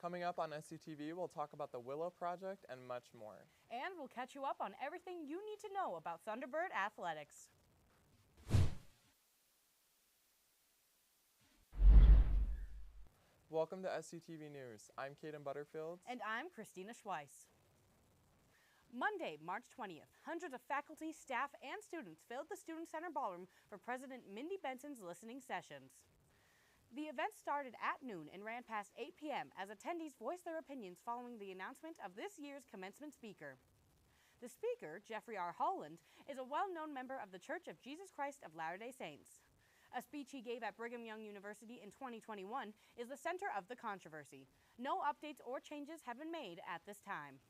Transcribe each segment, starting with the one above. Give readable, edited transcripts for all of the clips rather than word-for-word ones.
Coming up on SUTV, we'll talk about the Willow Project and much more. And we'll catch you up on everything you need to know about Thunderbird Athletics. Welcome to SUTV News. I'm Kaden Butterfield. And I'm Christina Schweiss. Monday, March 20th, hundreds of faculty, staff, and students filled the Student Center Ballroom for President Mindy Benson's listening sessions. The event started at noon and ran past 8 p.m. as attendees voiced their opinions following the announcement of this year's commencement speaker. The speaker, Jeffrey R. Holland, is a well-known member of the Church of Jesus Christ of Latter-day Saints. A speech he gave at Brigham Young University in 2021 is the center of the controversy. No updates or changes have been made at this time.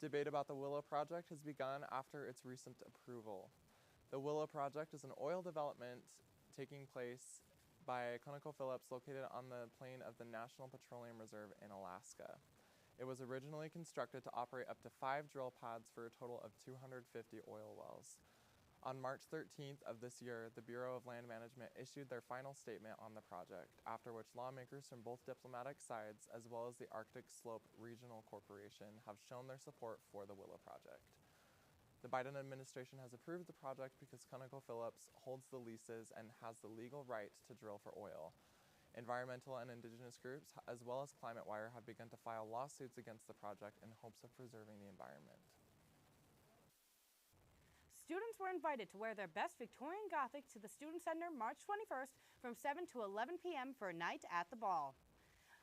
Debate about the Willow Project has begun after its recent approval. The Willow Project is an oil development taking place by ConocoPhillips located on the plain of the National Petroleum Reserve in Alaska. It was originally constructed to operate up to 5 drill pads for a total of 250 oil wells. On March 13th of this year, the Bureau of Land Management issued their final statement on the project, after which lawmakers from both diplomatic sides, as well as the Arctic Slope Regional Corporation, have shown their support for the Willow Project. The Biden administration has approved the project because ConocoPhillips holds the leases and has the legal right to drill for oil. Environmental and indigenous groups, as well as Climate Wire, have begun to file lawsuits against the project in hopes of preserving the environment. Students were invited to wear their best Victorian Gothic to the Student Center March 21st from 7 to 11 p.m. for a night at the ball.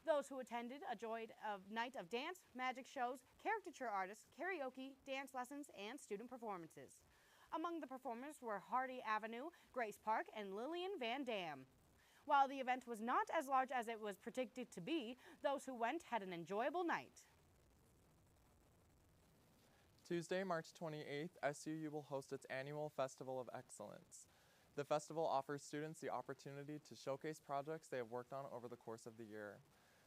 Those who attended enjoyed a night of dance, magic shows, caricature artists, karaoke, dance lessons, and student performances. Among the performers were Hardy Avenue, Grace Park, and Lillian Van Dam. While the event was not as large as it was predicted to be, those who went had an enjoyable night. Tuesday, March 28th, SUU will host its annual Festival of Excellence. The festival offers students the opportunity to showcase projects they have worked on over the course of the year.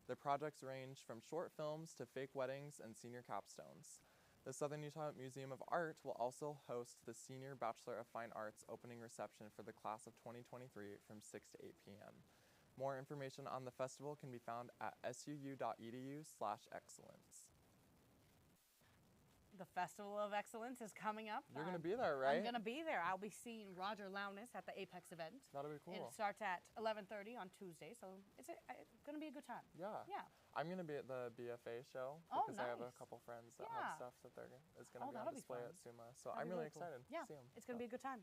The projects range from short films to fake weddings and senior capstones. The Southern Utah Museum of Art will also host the Senior Bachelor of Fine Arts opening reception for the class of 2023 from 6 to 8 p.m. More information on the festival can be found at suu.edu/excellence. The Festival of Excellence is coming up. You're going to be there, right? I'm going to be there. I'll be seeing Roger Launis at the Apex event. That'll be cool. And it starts at 11:30 on Tuesday, so it's going to be a good time. Yeah. Yeah. I'm going to be at the BFA show Oh, because I have a nice. couple friends that Yeah. have stuff that is going to be on that'll be display fun. at SUMA. So That'll I'm be really cool. excited Yeah, to see them. it's going to be a good time.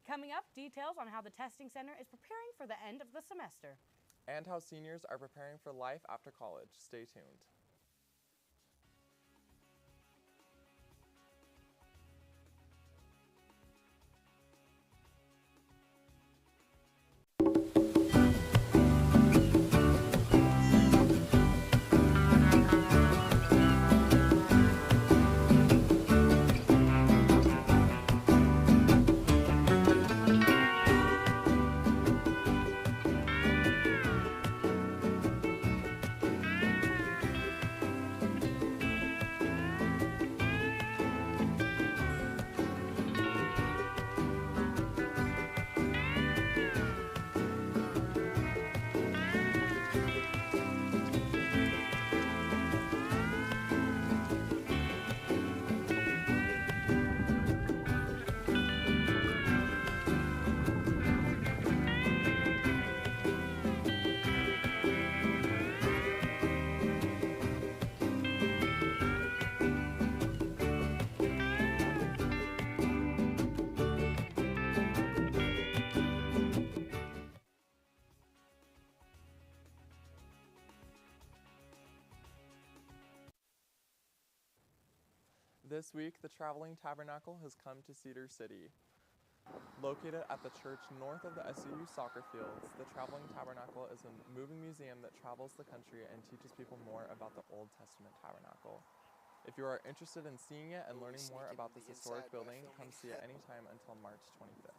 Coming up, details on how the testing center is preparing for the end of the semester. And how seniors are preparing for life after college. Stay tuned. This week, the Traveling Tabernacle has come to Cedar City. Located at the church north of the SUU soccer fields, the Traveling Tabernacle is a moving museum that travels the country and teaches people more about the Old Testament tabernacle. If you are interested in seeing it and learning more about this historic building, come see it anytime until March 25th.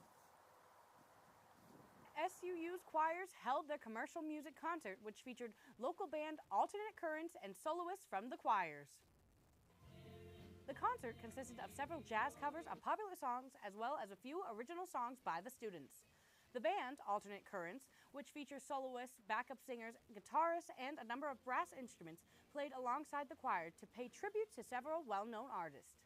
SUU's choirs held their commercial music concert, which featured local band Alternate Currents and soloists from the choirs. The concert consisted of several jazz covers of popular songs as well as a few original songs by the students. The band, Alternate Currents, which features soloists, backup singers, guitarists, and a number of brass instruments, played alongside the choir to pay tribute to several well-known artists.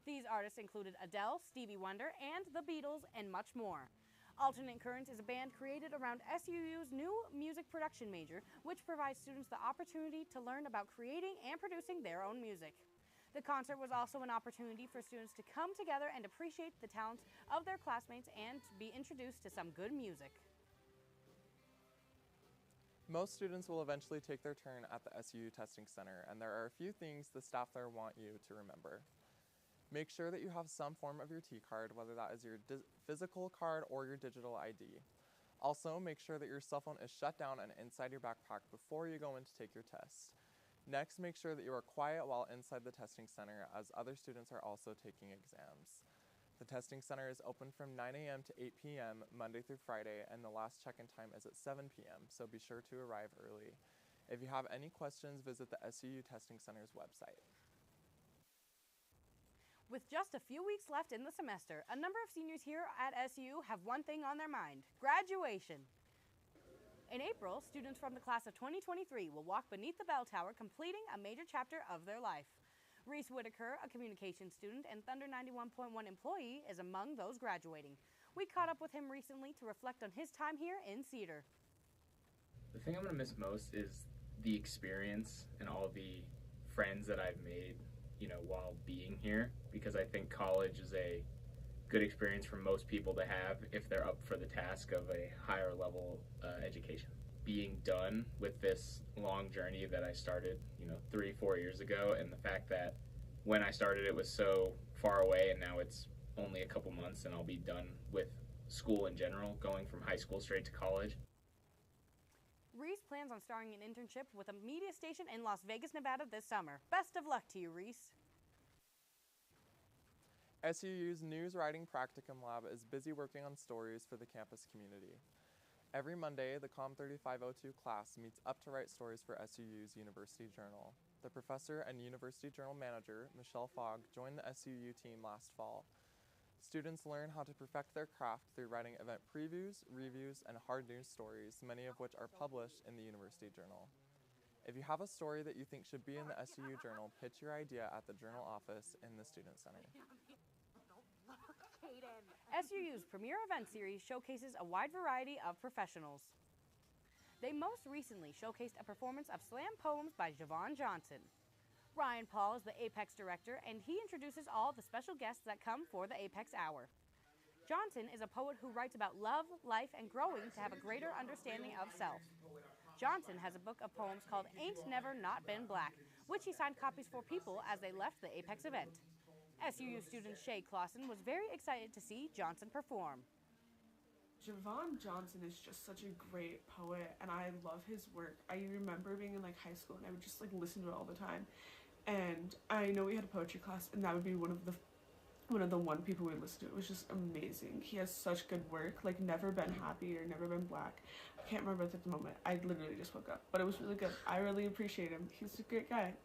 These artists included Adele, Stevie Wonder, and the Beatles, and much more. Alternate Currents is a band created around SUU's new music production major, which provides students the opportunity to learn about creating and producing their own music. The concert was also an opportunity for students to come together and appreciate the talents of their classmates and to be introduced to some good music. Most students will eventually take their turn at the SUU Testing Center, and there are a few things the staff there want you to remember. Make sure that you have some form of your T-card, whether that is your physical card or your digital ID. Also, make sure that your cell phone is shut down and inside your backpack before you go in to take your test. Next, make sure that you are quiet while inside the testing center, as other students are also taking exams. The testing center is open from 9 a.m. to 8 p.m. Monday through Friday, and the last check-in time is at 7 p.m., so be sure to arrive early. If you have any questions, visit the SUU Testing Center's website. With just a few weeks left in the semester, a number of seniors here at SUU have one thing on their mind: graduation. In April, students from the class of 2023 will walk beneath the bell tower, completing a major chapter of their life. Reese Whitaker, a communications student and Thunder 91.1 employee, is among those graduating. We caught up with him recently to reflect on his time here in Cedar. The thing I'm going to miss most is the experience and all the friends that I've made, while being here, because I think college is a good experience for most people to have if they're up for the task of a higher level education. Being done with this long journey that I started, 3-4 years ago, and the fact that when I started it was so far away, and now it's only a couple months and I'll be done with school in general, going from high school straight to college. Reese plans on starting an internship with a media station in Las Vegas, Nevada this summer. Best of luck to you, Reese. SUU's News Writing Practicum Lab is busy working on stories for the campus community. Every Monday, the COM 3502 class meets up to write stories for SUU's University Journal. The professor and University Journal manager, Michelle Fogg, joined the SUU team last fall. Students learn how to perfect their craft through writing event previews, reviews, and hard news stories, many of which are published in the University Journal. If you have a story that you think should be in the SUU Journal, pitch your idea at the Journal office in the Student Center. SUU's premier event series showcases a wide variety of professionals. They most recently showcased a performance of slam poems by Javon Johnson. Ryan Paul is the Apex director, and he introduces all the special guests that come for the Apex Hour. Johnson is a poet who writes about love, life, and growing to have a greater understanding of self. Johnson has a book of poems called Ain't Never Not Been Black, which he signed copies for people as they left the Apex event. SUU student Shay Clausen was very excited to see Johnson perform. Javon Johnson is just such a great poet, and I love his work. I remember being in high school, and I would just listen to it all the time. And I know we had a poetry class, and that would be one of the people we listened to. It was just amazing. He has such good work, Never Been Happy or Never Been Black. I can't remember it at the moment. I literally just woke up, but it was really good. I really appreciate him. He's a great guy.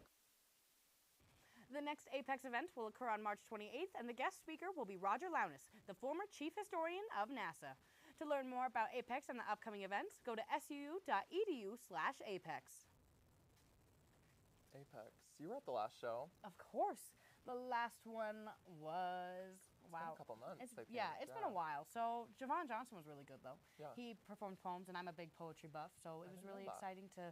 The next Apex event will occur on March 28th, and the guest speaker will be Roger Launis, the former chief historian of NASA. To learn more about Apex and the upcoming events, go to suu.edu/apex. Apex, you were at the last show. Of course. The last one was... It's been a couple months, I think. Yeah, it's been a while. So Javon Johnson was really good, though. Yeah. He performed poems, and I'm a big poetry buff, so it was really exciting to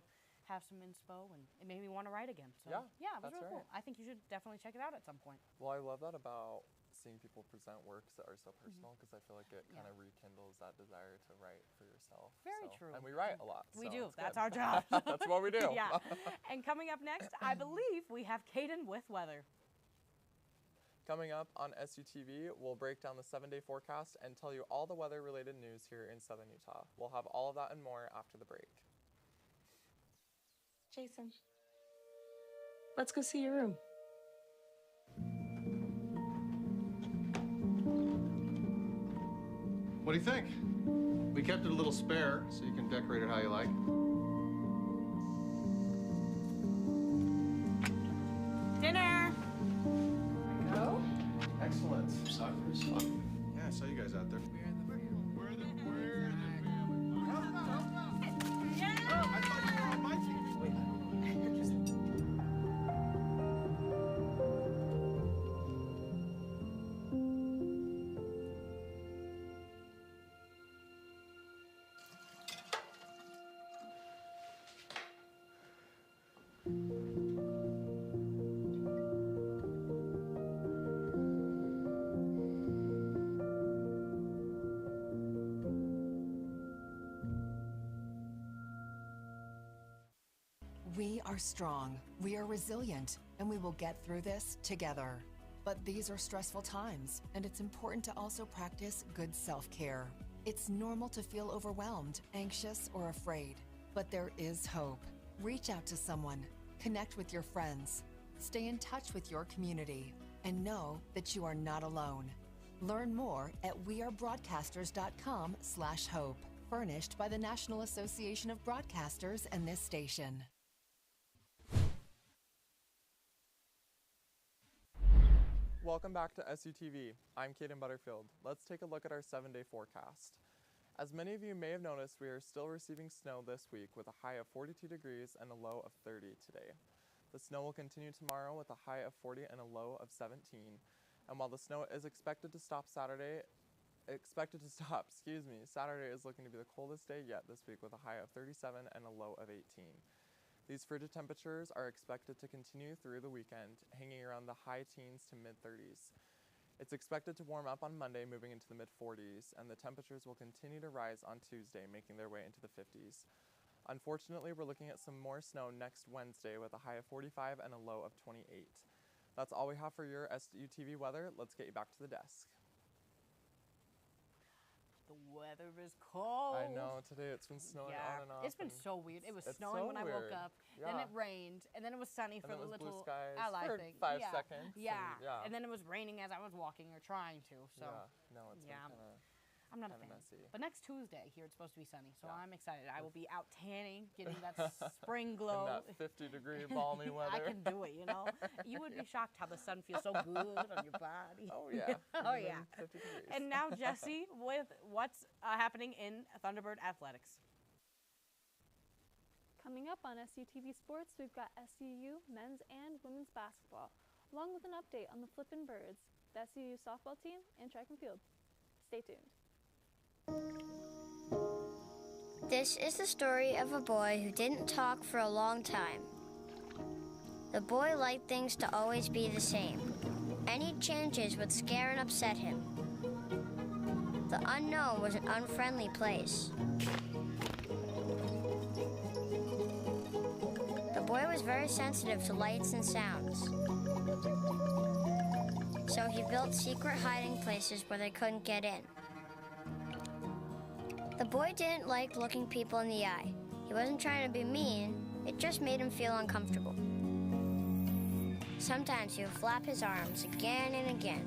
have some inspo, and it made me want to write again. So yeah, it was really cool. I think you should definitely check it out at some point. Well, I love that about seeing people present works that are so personal, because I feel like it kind of rekindles that desire to write for yourself. Very true. And we write a lot. We so do. That's our job. That's what we do. Yeah. And coming up next, I believe we have Caden with weather. Coming up on SUTV, we'll break down the 7-day forecast and tell you all the weather-related news here in Southern Utah. We'll have all of that and more after the break. Jason, let's go see your room. What do you think? We kept it a little spare, so you can decorate it how you like. Dinner! Go? Excellent. Yeah, I saw you guys out there. We're the are strong, we are resilient, and we will get through this together. But these are stressful times, and it's important to also practice good self-care. It's normal to feel overwhelmed, anxious, or afraid, but there is hope. Reach out to someone, connect with your friends, stay in touch with your community, and know that you are not alone. Learn more at wearebroadcasters.com/hope, furnished by the National Association of Broadcasters and this station. Welcome back to SUTV. I'm Kaden Butterfield. Let's take a look at our 7-day forecast. As many of you may have noticed, we are still receiving snow this week with a high of 42 degrees and a low of 30 today. The snow will continue tomorrow with a high of 40 and a low of 17. And while the snow is expected to stop, Saturday is looking to be the coldest day yet this week with a high of 37 and a low of 18. These frigid temperatures are expected to continue through the weekend, hanging around the high teens to mid-30s. It's expected to warm up on Monday, moving into the mid-40s, and the temperatures will continue to rise on Tuesday, making their way into the 50s. Unfortunately, we're looking at some more snow next Wednesday with a high of 45 and a low of 28. That's all we have for your SUTV weather. Let's get you back to the desk. The weather is cold. I know, today it's been snowing on and off. It's been so weird. It was snowing when I woke up, then it rained, and then it was sunny for and the it was little blue skies ally for thing. 5 seconds. And then it was raining as I was walking or trying to. So no, it's been I'm not a fan. messy. But next Tuesday here it's supposed to be sunny, so I'm excited. I will be out tanning, getting that spring glow. In that 50-degree balmy weather. I can do it, you know. You would be shocked how the sun feels so good on your body. Oh yeah. Oh yeah. 50 degrees. And now Jesse with what's happening in Thunderbird Athletics. Coming up on SUTV Sports, we've got SUU men's and women's basketball, along with an update on the Flippin' Birds, the SUU softball team, and track and field. Stay tuned. This is the story of a boy who didn't talk for a long time. The boy liked things to always be the same. Any changes would scare and upset him. The unknown was an unfriendly place. The boy was very sensitive to lights and sounds. So he built secret hiding places where they couldn't get in. The boy didn't like looking people in the eye. He wasn't trying to be mean, it just made him feel uncomfortable. Sometimes he would flap his arms again and again.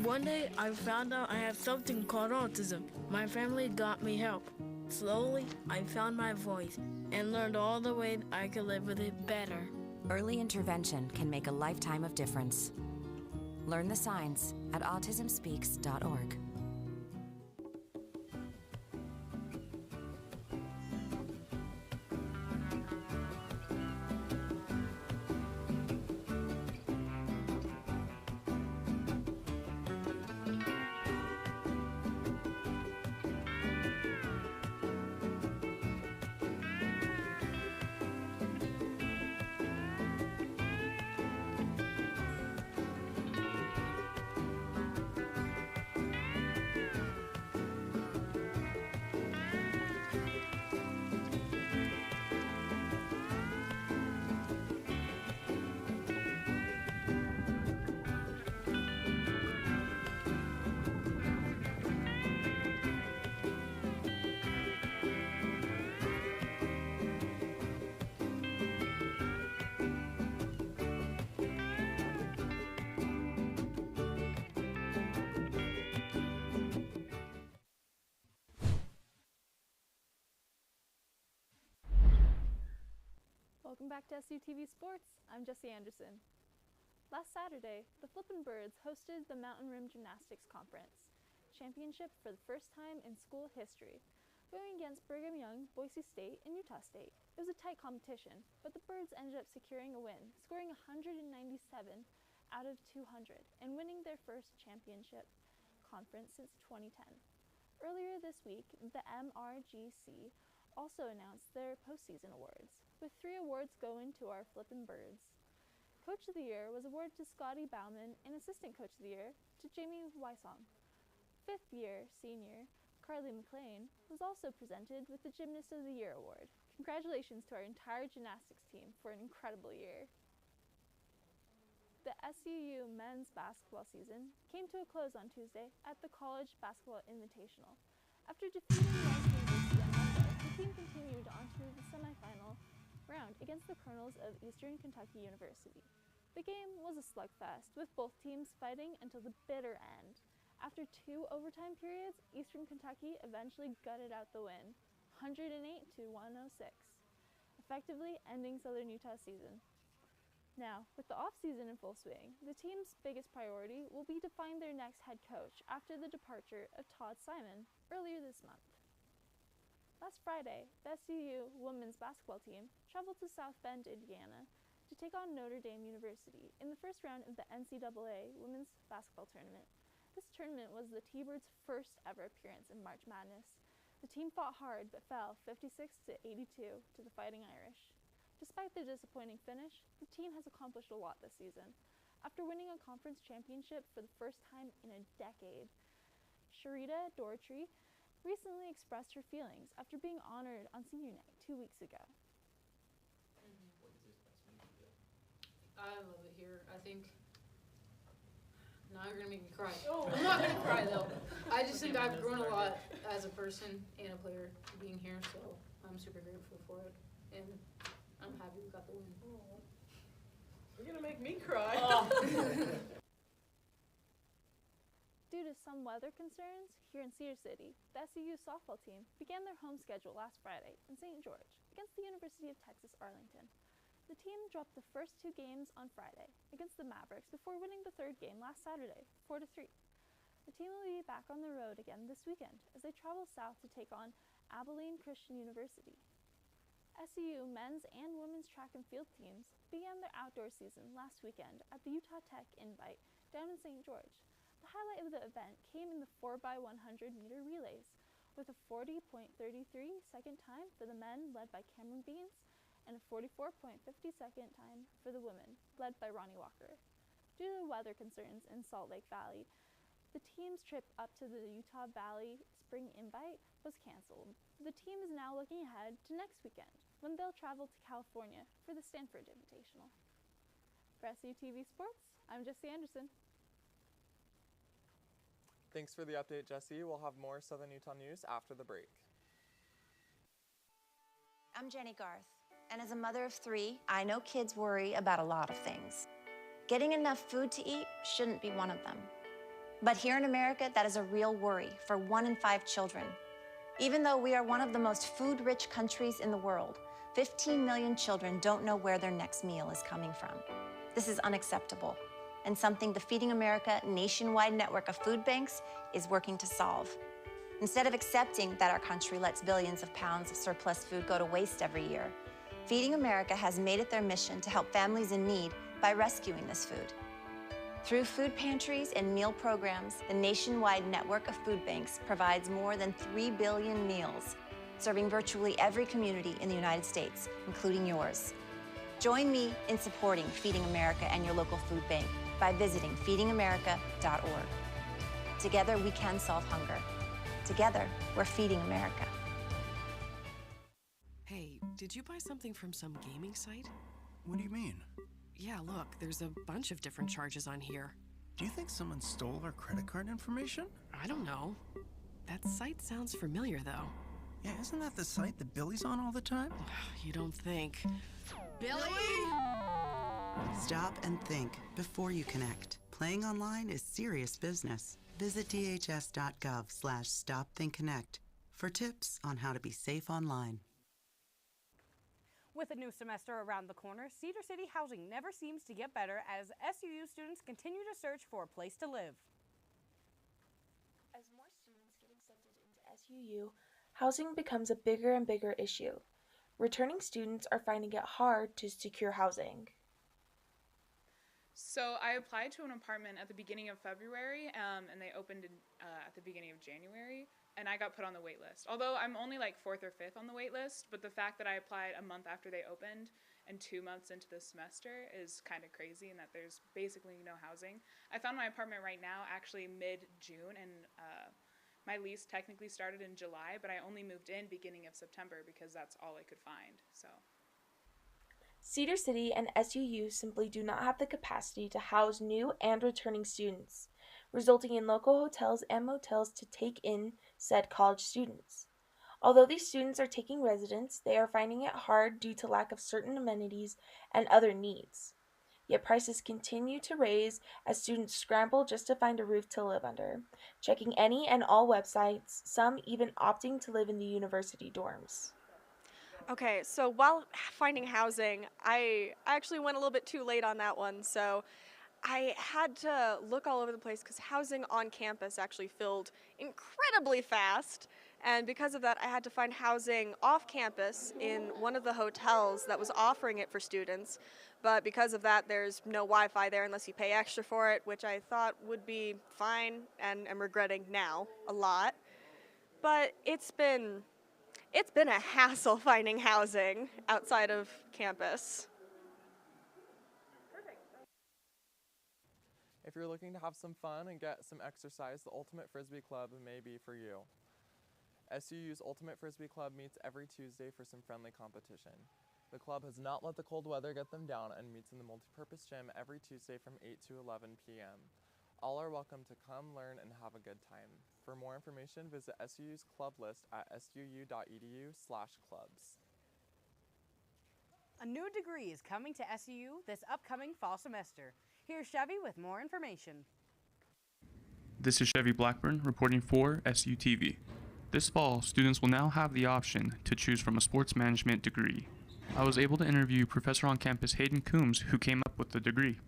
One day, I found out I have something called autism. My family got me help. Slowly, I found my voice and learned all the ways I could live with it better. Early intervention can make a lifetime of difference. Learn the signs at autismspeaks.org. Welcome back to SUTV Sports. I'm Jessie Anderson. Last Saturday, the Flippin' Birds hosted the Mountain Rim Gymnastics Conference Championship for the first time in school history, going against Brigham Young, Boise State, and Utah State. It was a tight competition, but the Birds ended up securing a win, scoring 197 out of 200 and winning their first championship conference since 2010. Earlier this week, the MRGC also announced their postseason awards, with 3 awards going to our Flippin' Birds. Coach of the Year was awarded to Scotty Bauman and Assistant Coach of the Year to Jamie Wysong. 5th year senior Carly McLean was also presented with the Gymnast of the Year award. Congratulations to our entire gymnastics team for an incredible year. The SUU men's basketball season came to a close on Tuesday at the College Basketball Invitational. After defeating Rice University on Monday, the team continued on to the semifinal round against the Colonels of Eastern Kentucky University. The game was a slugfest, with both teams fighting until the bitter end. After 2 overtime periods, Eastern Kentucky eventually gutted out the win, 108 to 106, effectively ending Southern Utah's season. Now, with the off-season in full swing, the team's biggest priority will be to find their next head coach after the departure of Todd Simon earlier this month. Last Friday, the SUU women's basketball team traveled to South Bend, Indiana, to take on Notre Dame University in the first round of the NCAA women's basketball tournament. This tournament was the T-Birds' first ever appearance in March Madness. The team fought hard but fell 56 to 82 to the Fighting Irish. Despite the disappointing finish, the team has accomplished a lot this season. After winning a conference championship for the first time in a decade, Sharita Doherty recently expressed her feelings after being honored on senior night 2 weeks ago. I love it here. I think now you're gonna make me cry. I'm not gonna cry though. I just think I've grown a lot as a person and a player being here, so I'm super grateful for it. And I'm happy we got the win. You're gonna make me cry. Due to some weather concerns here in Cedar City, the SUU softball team began their home schedule last Friday in St. George against the University of Texas Arlington. The team dropped the first 2 games on Friday against the Mavericks before winning the 3rd game last Saturday, 4-3. The team will be back on the road again this weekend as they travel south to take on Abilene Christian University. SUU men's and women's track and field teams began their outdoor season last weekend at the Utah Tech Invite down in St. George. The highlight of the event came in the 4x100 meter relays, with a 40.33 second time for the men led by Cameron Beans and a 44.50 second time for the women led by Ronnie Walker. Due to weather concerns in Salt Lake Valley, the team's trip up to the Utah Valley Spring Invite was canceled. The team is now looking ahead to next weekend, when they'll travel to California for the Stanford Invitational. For SUTV Sports, I'm Jessie Anderson. Thanks for the update, Jesse. We'll have more Southern Utah news after the break. I'm Jenny Garth, and as a mother of 3, I know kids worry about a lot of things. Getting enough food to eat shouldn't be one of them. But here in America, that is a real worry for 1 in 5 children. Even though we are one of the most food-rich countries in the world, 15 million children don't know where their next meal is coming from. This is unacceptable, and something the Feeding America nationwide network of food banks is working to solve. Instead of accepting that our country lets billions of pounds of surplus food go to waste every year, Feeding America has made it their mission to help families in need by rescuing this food. Through food pantries and meal programs, the nationwide network of food banks provides more than 3 billion meals, serving virtually every community in the United States, including yours. Join me in supporting Feeding America and your local food bank by visiting feedingamerica.org. Together, we can solve hunger. Together, we're Feeding America. Hey, did you buy something from some gaming site? What do you mean? Yeah, look, there's a bunch of different charges on here. Do you think someone stole our credit card information? I don't know. That site sounds familiar, though. Yeah, isn't that the site that Billy's on all the time? You don't think. Billy? Stop and think before you connect. Playing online is serious business. Visit dhs.gov/stopthinkconnect for tips on how to be safe online. With a new semester around the corner, Cedar City housing never seems to get better as SUU students continue to search for a place to live. As more students get accepted into SUU, housing becomes a bigger and bigger issue. Returning students are finding it hard to secure housing. So I applied to an apartment at the beginning of February, and they opened at the beginning of January, and I got put on the wait list. Although I'm only like 4th or 5th on the wait list, but the fact that I applied a month after they opened and 2 months into the semester is kind of crazy, and that there's basically no housing. I found my apartment right now actually mid-June, and My lease technically started in July, but I only moved in beginning of September because that's all I could find. So Cedar City and SUU simply do not have the capacity to house new and returning students, resulting in local hotels and motels to take in said college students. Although these students are taking residence, they are finding it hard due to lack of certain amenities and other needs. Yet prices continue to raise as students scramble just to find a roof to live under, checking any and all websites, some even opting to live in the university dorms. Okay, so while finding housing, I actually went a little bit too late on that one, so I had to look all over the place because housing on campus actually filled incredibly fast. And because of that, I had to find housing off campus in one of the hotels that was offering it for students. But because of that, there's no Wi-Fi there unless you pay extra for it, which I thought would be fine and am regretting now a lot. But it's been a hassle finding housing outside of campus. If you're looking to have some fun and get some exercise, the Ultimate Frisbee Club may be for you. SUU's Ultimate Frisbee Club meets every Tuesday for some friendly competition. The club has not let the cold weather get them down and meets in the multipurpose gym every Tuesday from 8 to 11 p.m. All are welcome to come, learn, and have a good time. For more information, visit SUU's club list at suu.edu/clubs. A new degree is coming to SUU this upcoming fall semester. Here's Chevy with more information. This is Chevy Blackburn reporting for SUTV. This fall, students will now have the option to choose from a sports management degree. I was able to interview Professor on campus Hayden Coombs, who came up with the degree.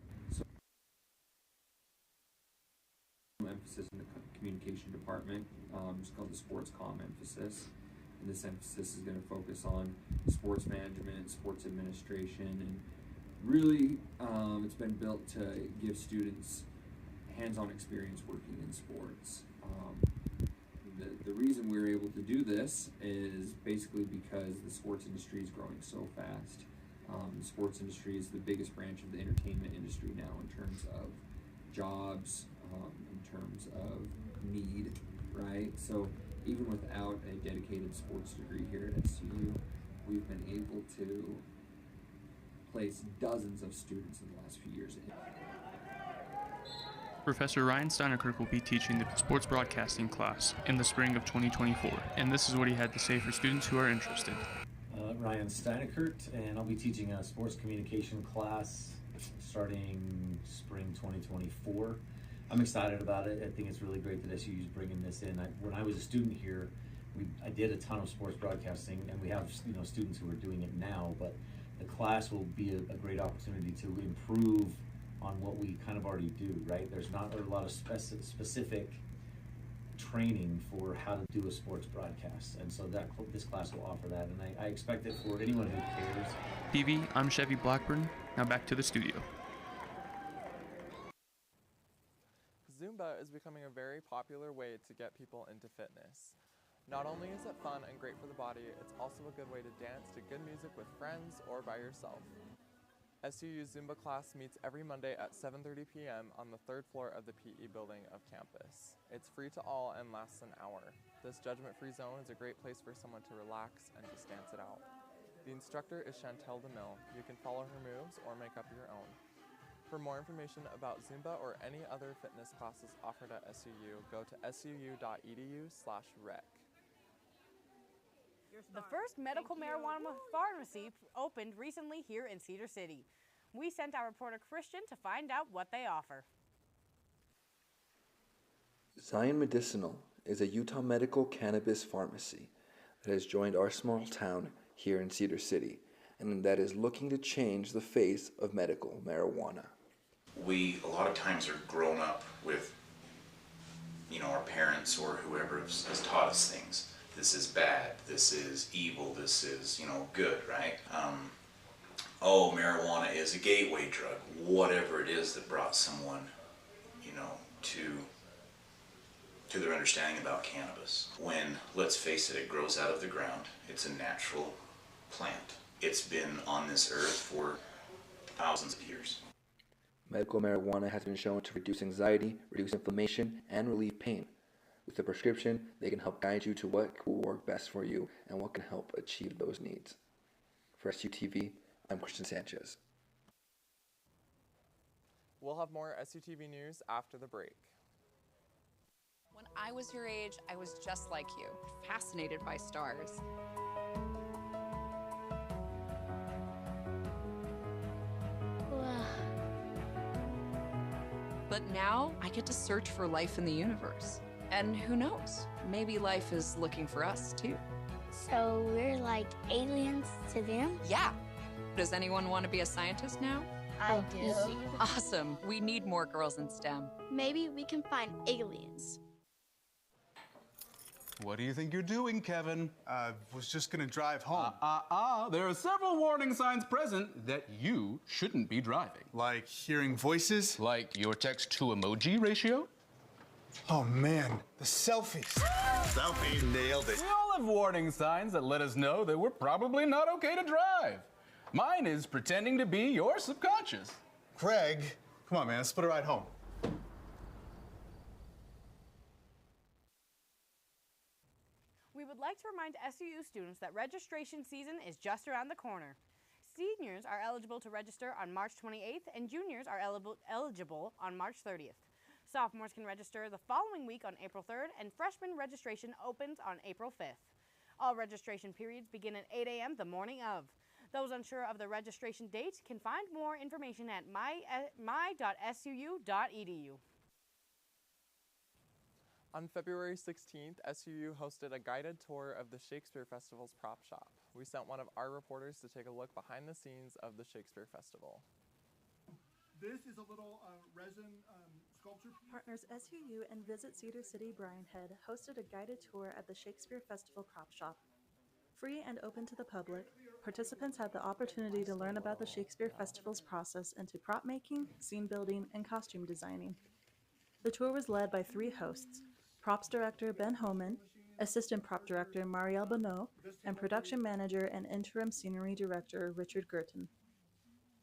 Emphasis in the communication department, it's called the sports comm emphasis. And this emphasis is going to focus on sports management, sports administration, and really it's been built to give students hands-on experience working in sports. The reason we're able to do this is basically because the sports industry is growing so fast. The sports industry is the biggest branch of the entertainment industry now in terms of jobs, in terms of need, right? So even without a dedicated sports degree here at SUU, we've been able to place dozens of students in the last few years. Professor Ryan Steinerkirk will be teaching the sports broadcasting class in the spring of 2024, and this is what he had to say for students who are interested. Ryan Steinerkirk, and I'll be teaching a sports communication class starting spring 2024. I'm excited about it. I think it's really great that SUU is bringing this in. When I was a student here, I did a ton of sports broadcasting, and we have students who are doing it now, but the class will be a great opportunity to improve on what we kind of already do, right? There's not a lot of specific training for how to do a sports broadcast, and so this class will offer that, and I expect it for anyone who cares. TV, I'm Chevy Blackburn. Now back to the studio. Zumba is becoming a very popular way to get people into fitness. Not only is it fun and great for the body, it's also a good way to dance to good music with friends or by yourself. SUU's Zumba class meets every Monday at 7:30 p.m. on the third floor of the PE building of campus. It's free to all and lasts an hour. This judgment-free zone is a great place for someone to relax and just dance it out. The instructor is Chantel DeMille. You can follow her moves or make up your own. For more information about Zumba or any other fitness classes offered at SUU, go to suu.edu/rec. The first medical marijuana pharmacy opened recently here in Cedar City. We sent our reporter Christian to find out what they offer. Zion Medicinal is a Utah medical cannabis pharmacy that has joined our small town here in Cedar City and that is looking to change the face of medical marijuana. We a lot of times are grown up with, our parents or whoever has taught us things. This is bad, this is evil, this is, good, right? Marijuana is a gateway drug, whatever it is that brought someone, to their understanding about cannabis. When, let's face it grows out of the ground, it's a natural plant. It's been on this earth for thousands of years. Medical marijuana has been shown to reduce anxiety, reduce inflammation, and relieve pain. With a prescription, they can help guide you to what will work best for you and what can help achieve those needs. For SUTV, I'm Christian Sanchez. We'll have more SUTV news after the break. When I was your age, I was just like you, fascinated by stars. But now I get to search for life in the universe. And who knows, maybe life is looking for us too. So we're like aliens to them? Yeah. Does anyone want to be a scientist now? I do. Awesome. We need more girls in STEM. Maybe we can find aliens. What do you think you're doing, Kevin? Was just gonna drive home. There are several warning signs present that you shouldn't be driving. Like hearing voices? Like your text-to-emoji ratio? Oh man, the selfies. Selfie, nailed it. We all have warning signs that let us know that we're probably not okay to drive. Mine is pretending to be your subconscious. Craig, come on man, let's put a ride home. We would like to remind SUU students that registration season is just around the corner. Seniors are eligible to register on March 28th and juniors are eligible on March 30th. Sophomores can register the following week on April 3rd and freshman registration opens on April 5th. All registration periods begin at 8 a.m. the morning of. Those unsure of the registration date can find more information at my.suu.edu. On February 16th, SUU hosted a guided tour of the Shakespeare Festival's prop shop. We sent one of our reporters to take a look behind the scenes of the Shakespeare Festival. This is a little resin sculpture. Partners SUU and Visit Cedar City Bryan Head hosted a guided tour at the Shakespeare Festival prop shop. Free and open to the public, participants had the opportunity to learn about the Shakespeare Festival's process into prop making, scene building, and costume designing. The tour was led by 3 hosts: props director Ben Homan, assistant prop director Marielle Bonneau, and production manager and interim scenery director Richard Gurton.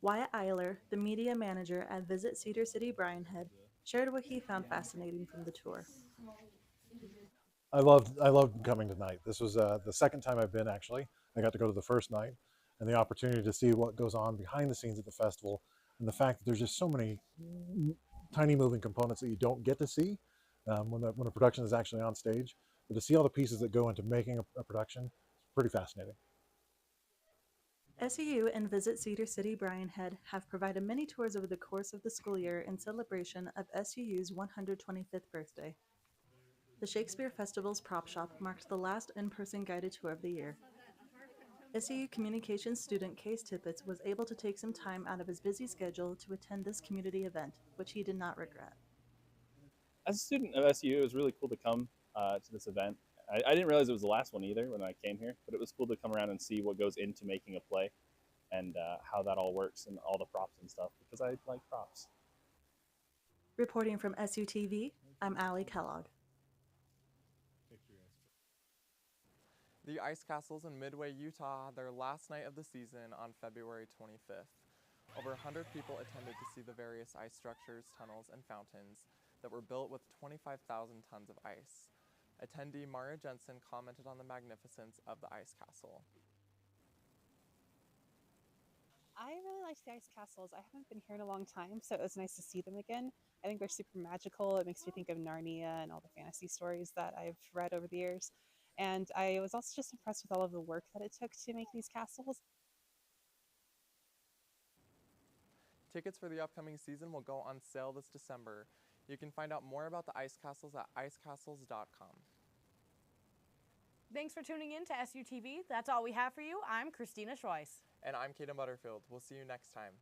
Wyatt Eiler, the media manager at Visit Cedar City Bryan Head, shared what he found fascinating from the tour. I loved coming tonight. This was the second time I've been, actually. I got to go to the first night, and the opportunity to see what goes on behind the scenes at the festival, and the fact that there's just so many tiny moving components that you don't get to see when a production is actually on stage. But to see all the pieces that go into making a production, it's pretty fascinating. SUU and Visit Cedar City Bryan Head have provided many tours over the course of the school year in celebration of SUU's 125th birthday. The Shakespeare Festival's prop shop marked the last in-person guided tour of the year. SUU communications student Case Tippett was able to take some time out of his busy schedule to attend this community event, which he did not regret. As a student of SUU, it was really cool to come to this event. I didn't realize it was the last one either when I came here, but it was cool to come around and see what goes into making a play and how that all works and all the props and stuff, because I like props. Reporting from SUTV, I'm Allie Kellogg. The Ice Castles in Midway, Utah had their last night of the season on February 25th. Over 100 people attended to see the various ice structures, tunnels, and fountains that were built with 25,000 tons of ice. Attendee Mara Jensen commented on the magnificence of the ice castle. I really liked the ice castles. I haven't been here in a long time, so it was nice to see them again. I think they're super magical. It makes me think of Narnia and all the fantasy stories that I've read over the years. And I was also just impressed with all of the work that it took to make these castles. Tickets for the upcoming season will go on sale this December. You can find out more about the ice castles at icecastles.com. Thanks for tuning in to SUTV. That's all we have for you. I'm Christina Schweiss. And I'm Kaden Butterfield. We'll see you next time.